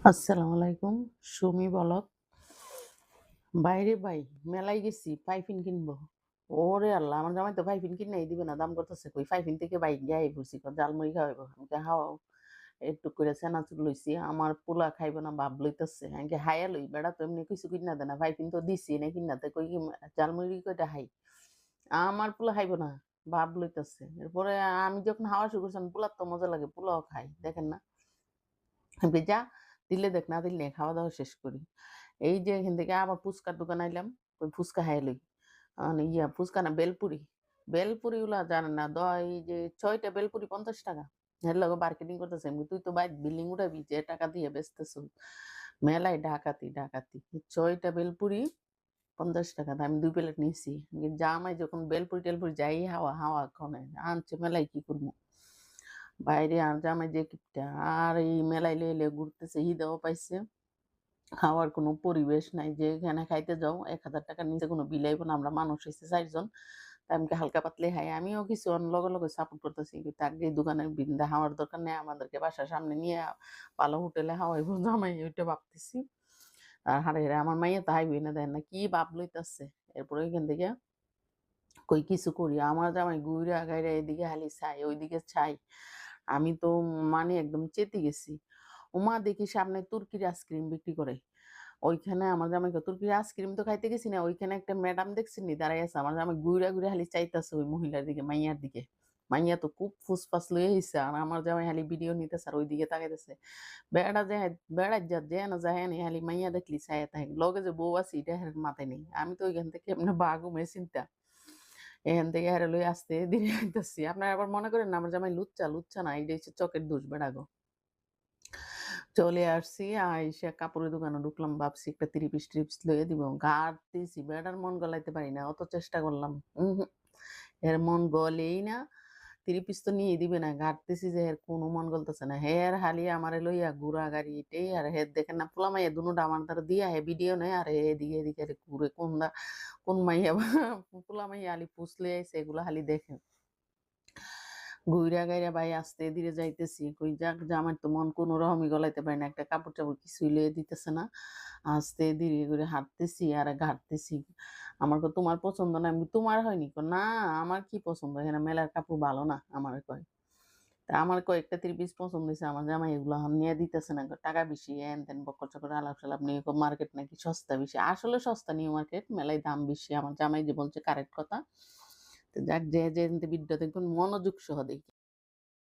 আসসালামু আলাইকুম। সুমি বলক। বাইরে ভাই মেলায় গেছি পাইপিন কিনবো। ওরে আল্লাহ! আমার জামাই তো পাইপিন কিনাই দিবে না। দাম করতেছে কই? পাইপিন থেকে বাইক গিয়ে বলছি জালমুড়ি খাওয়াইবো। আমি কই হাওয়াও। একটু করে চানাচুর লইছি। আমার পোলা খাইব না ভাব লইতেছে। আমি কই হাইয়া লই। বেড়া তো এমনি কিছু কিনা দেয় না। পাইপিন তো দিছি না কিনাতে কই কি জালমুড়ি কয়টা হাই। আমার পোলা খাইব না। ভাব লইতেছে। এরপরে আমি যখন হাওয়া শুরু করছি পোলার তো মজা লাগে। পোলাও খাই। দেখেন না? আমি কই, "যা, দিলে দেখ, না দিলে নে, খাওয়া-দাওয়া শেষ করি।" এই যে এখান থেকে আবার ফুচকার দোকানে আইলাম। কই ফুচকা খাইয়া লই। ফুচকা না বেলপুরি। বেলপুরিগুলা জানেন না। এই যে ৬ টা বেলপুরি ৳৫০। এর লগে মার্কেটিং করতেছে। আমি কই, "তুই তো বাইর বিল্ডিং উঠাবি, যে টাকা দিয়ে বেচতেছস। মেলায় ডাকাতি, ডাকাতি।" ৬ টা বেলপুরি ৳৫০ আমি ২ প্লেট নিছি। জামাই যখন বেলপুরি-টেলপুরি যাই হাওয়া, হাওয়া কনে আনছে মেলায় কি করমু? বাইরে আর জামাই যে কিপটা। আর এই মেলায় লইয়া ঘুরতেছে, খিদেও পাইছে। খাওয়ার কোনো পরিবেশ নাই। যেখানে খাইতে যাও ৳১,০০০ র নিচে কোনো বিল আইব না। আমরা মানুষ হইছি ৪ জন। তাই আমি হালকা পাতলাই খাই। আমিও কিছু লগে, লগে সাপোর্ট করতেছি। তাক দিয়ে দোকানের বিন্দা খাওয়ার দরকার নেই। আমাদেরকে বাসার সামনে নিয়ে ভালো হোটেলে খাওয়াইবো জামাই ওইটা ভাবতেছি। আর হাঁড়ে, আমার মাইয়া তো খাইবই না দেখেন না কি ভাব লইতাছে। এরপরে ওইখান থেকে কই কিছু করি। আমার জামাই ঘুইরা গাইরা এদিকে খালি চায়, ওইদিকে চায়। আমি তো মানে একদম চেতে গেছি। ওমা দেখি সামনে তুর্কির আইসক্রিম বিক্রি করে। ওইখানে আমার জামাই কয়, "তুর্কির আইসক্রিম তো খাইতে গেছি না, ওইখানে একটা ম্যাডাম দেখছেন নি দাঁড়ায় আছে?" আমার জামাই ঘুইরা, ঘুইরা খালি চাইতাছে ওই মহিলার দিকে, মাইয়ার দিকে। মাইয়া তো খুব ফুসফাস লইয়া আইছে। আর আমার জামাই খালি ভিডিও নিতেছে আর ওইদিকে তাকাইতেছে। বেড়া যায় বেড়ায় যেহেন যাহেন খালি মাইয়া দেখলি চাইয়া থাকে। লগে যে বউ আছে এইটা হের মাথায় নেই। আমি তো ওইখান থেকে এমনে বাগুমে চিন্তা। এখান থেকে হেরে লইয়া আস্তে ধীরে আইতাছি। আপনারা আবার মনে করেন না আমার জামাই লুচ্চা, লুচ্চা না। এইটা হচ্ছে চকের দোষ বেড়াগো। চলে আসছি। আইসা কাপড়ের দোকানে ঢুকলাম। ভাবছি একটা ৩ পিস ট্রিপস লইয়া দিব। ঘাটতেছি, বেডার মন গলাইতে পারি না। অত চেষ্টা করলাম। এর মন গলেই না। ৩ পিস তো নিয়েই দিবে না। ঘাটতেছি যে এর কোনো মন গলতেছে না। হের হালি আমারে লইয়া ঘুরাঘাড়ি এটাই আর হের দেখেন না পোলা মাইয়া দুনুটা আমার দ্বারা দিয়া হে ভিডিও নেয় আর এদিকে এদিকে ঘুরে কোন মাইয়া পোলা মাইয়া খালি পুষলে আইছে এগুলা খালি দেখে। ঘুইরা গাইরা ভাই আস্তে ধীরে যাইতেছি। কই যাক জামাইর তো মন কোনো রকমই গলাইতে পারি না। একটা কাপড়-টাপড় কিছুই লইয়া দিতেছে না। আস্তে ধীরে করে হাঁটতেছি আর ঘাটতেছি। আমার কয়, "তোমার পছন্দ না?" আমি, "তোমার হয়নি?" কয়, "না, আমার কি পছন্দ? এখানে মেলার কাপড় ভালো না।" আমারে কয়। তা আমার কয়েকটা ৩ পিস পছন্দ হইছে। আমার জামাই এগুলা নিয়া দিতেছে না। কয়, "টাকা বেশি।" হেন-তেন বকর-চকর আলাপ-টালাপ নিয়ে মার্কেট নাকি সস্তা বেশি। আসলে সস্তা নিউ মার্কেট, মেলায় দাম বেশি। আমার জামাই যে বলছে কারেক্ট কথা। তো যাক যে, যে ভিডিওটা দেখবেন মনোযোগ সহ দেখবেন।